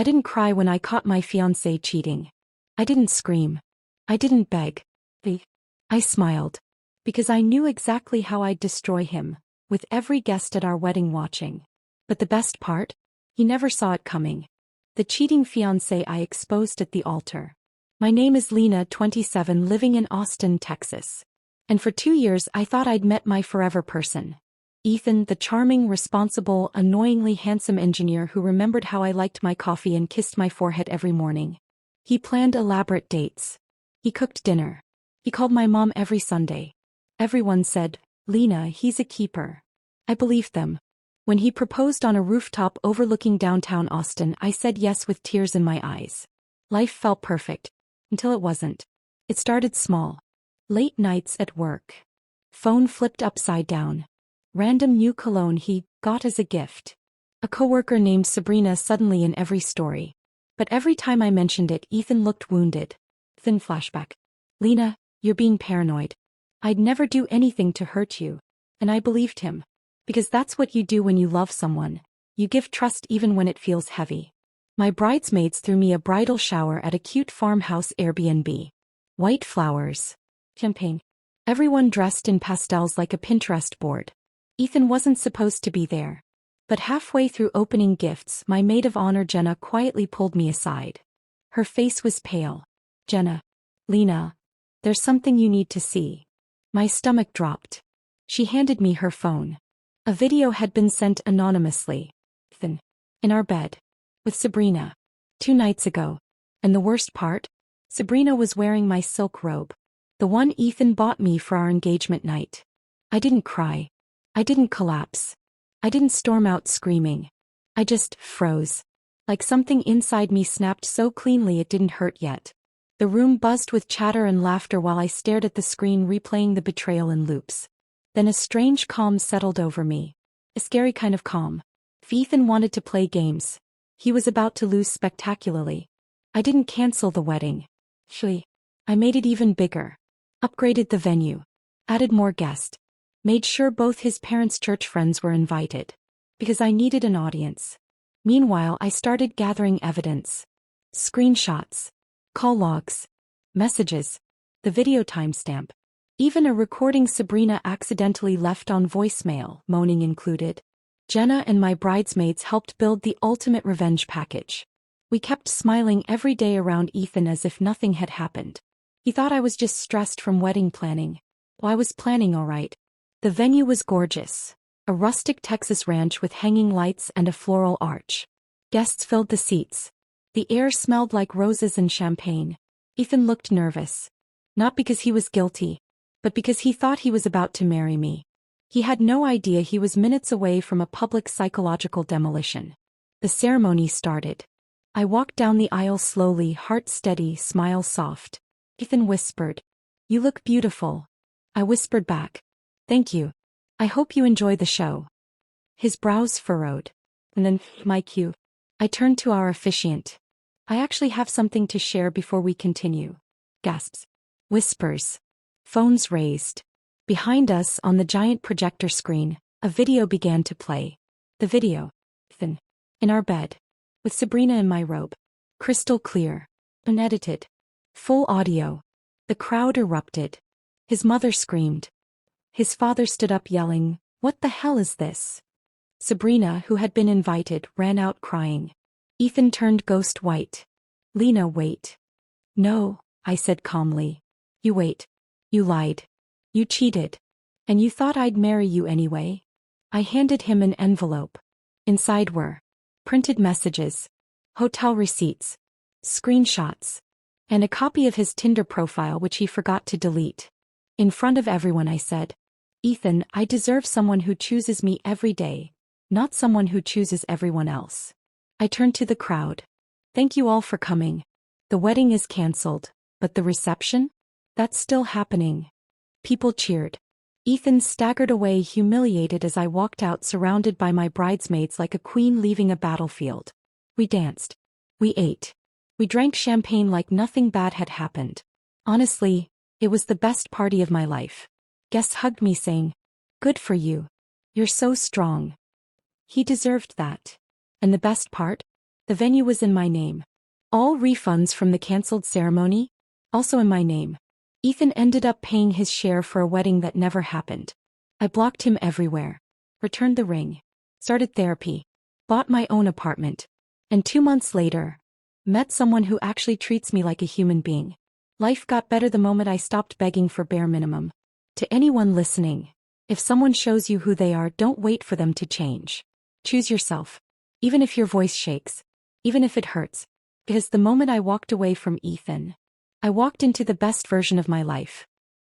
I didn't cry when I caught my fiancé cheating. I didn't scream. I didn't beg. I smiled. Because I knew exactly how I'd destroy him, with every guest at our wedding watching. But the best part? He never saw it coming. The cheating fiancé I exposed at the altar. My name is Lena, 27, living in Austin, Texas. And for 2 years I thought I'd met my forever person. Ethan, the charming, responsible, annoyingly handsome engineer who remembered how I liked my coffee and kissed my forehead every morning. He planned elaborate dates. He cooked dinner. He called my mom every Sunday. Everyone said, "Lena, he's a keeper." I believed them. When he proposed on a rooftop overlooking downtown Austin, I said yes with tears in my eyes. Life felt perfect. Until it wasn't. It started small. Late nights at work. Phone flipped upside down. Random new cologne he got as a gift. A coworker named Sabrina suddenly in every story. But every time I mentioned it, Ethan looked wounded. Thin flashback. "Lena, you're being paranoid. I'd never do anything to hurt you." And I believed him. Because that's what you do when you love someone. You give trust even when it feels heavy. My bridesmaids threw me a bridal shower at a cute farmhouse Airbnb. White flowers. Champagne. Everyone dressed in pastels like a Pinterest board. Ethan wasn't supposed to be there. But halfway through opening gifts, my maid of honor Jenna quietly pulled me aside. Her face was pale. "Jenna. Lena. There's something you need to see." My stomach dropped. She handed me her phone. A video had been sent anonymously. Ethan. In our bed. With Sabrina. 2 nights ago. And the worst part? Sabrina was wearing my silk robe. The one Ethan bought me for our engagement night. I didn't cry. I didn't collapse. I didn't storm out screaming. I just froze. Like something inside me snapped so cleanly it didn't hurt yet. The room buzzed with chatter and laughter while I stared at the screen replaying the betrayal in loops. Then a strange calm settled over me. A scary kind of calm. If Ethan wanted to play games, he was about to lose spectacularly. I didn't cancel the wedding. Actually, I made it even bigger. Upgraded the venue. Added more guests. Made sure both his parents' church friends were invited. Because I needed an audience. Meanwhile, I started gathering evidence. Screenshots. Call logs. Messages. The video timestamp. Even a recording Sabrina accidentally left on voicemail, moaning included. Jenna and my bridesmaids helped build the ultimate revenge package. We kept smiling every day around Ethan as if nothing had happened. He thought I was just stressed from wedding planning. Well, I was planning all right. The venue was gorgeous. A rustic Texas ranch with hanging lights and a floral arch. Guests filled the seats. The air smelled like roses and champagne. Ethan looked nervous. Not because he was guilty, but because he thought he was about to marry me. He had no idea he was minutes away from a public psychological demolition. The ceremony started. I walked down the aisle slowly, heart steady, smile soft. Ethan whispered, "You look beautiful." I whispered back, "Thank you. I hope you enjoy the show." His brows furrowed. And then, my cue. I turned to our officiant. "I actually have something to share before we continue." Gasps. Whispers. Phones raised. Behind us, on the giant projector screen, a video began to play. The video. Ethan. In our bed. With Sabrina in my robe. Crystal clear. Unedited. Full audio. The crowd erupted. His mother screamed. His father stood up yelling, "What the hell is this?" Sabrina, who had been invited, ran out crying. Ethan turned ghost white. "Lena, wait." "No," I said calmly. "You wait. You lied. You cheated. And you thought I'd marry you anyway?" I handed him an envelope. Inside were printed messages, hotel receipts, screenshots, and a copy of his Tinder profile which he forgot to delete. In front of everyone I said, "Ethan, I deserve someone who chooses me every day, not someone who chooses everyone else." I turned to the crowd. "Thank you all for coming. The wedding is canceled, but the reception? That's still happening." People cheered. Ethan staggered away humiliated as I walked out surrounded by my bridesmaids like a queen leaving a battlefield. We danced. We ate. We drank champagne like nothing bad had happened. Honestly, it was the best party of my life. Guests hugged me saying, "Good for you. You're so strong." He deserved that. And the best part? The venue was in my name. All refunds from the cancelled ceremony, also in my name. Ethan ended up paying his share for a wedding that never happened. I blocked him everywhere. Returned the ring. Started therapy. Bought my own apartment. And 2 months later, met someone who actually treats me like a human being. Life got better the moment I stopped begging for bare minimum. To anyone listening, if someone shows you who they are, don't wait for them to change. Choose yourself. Even if your voice shakes. Even if it hurts. Because the moment I walked away from Ethan, I walked into the best version of my life.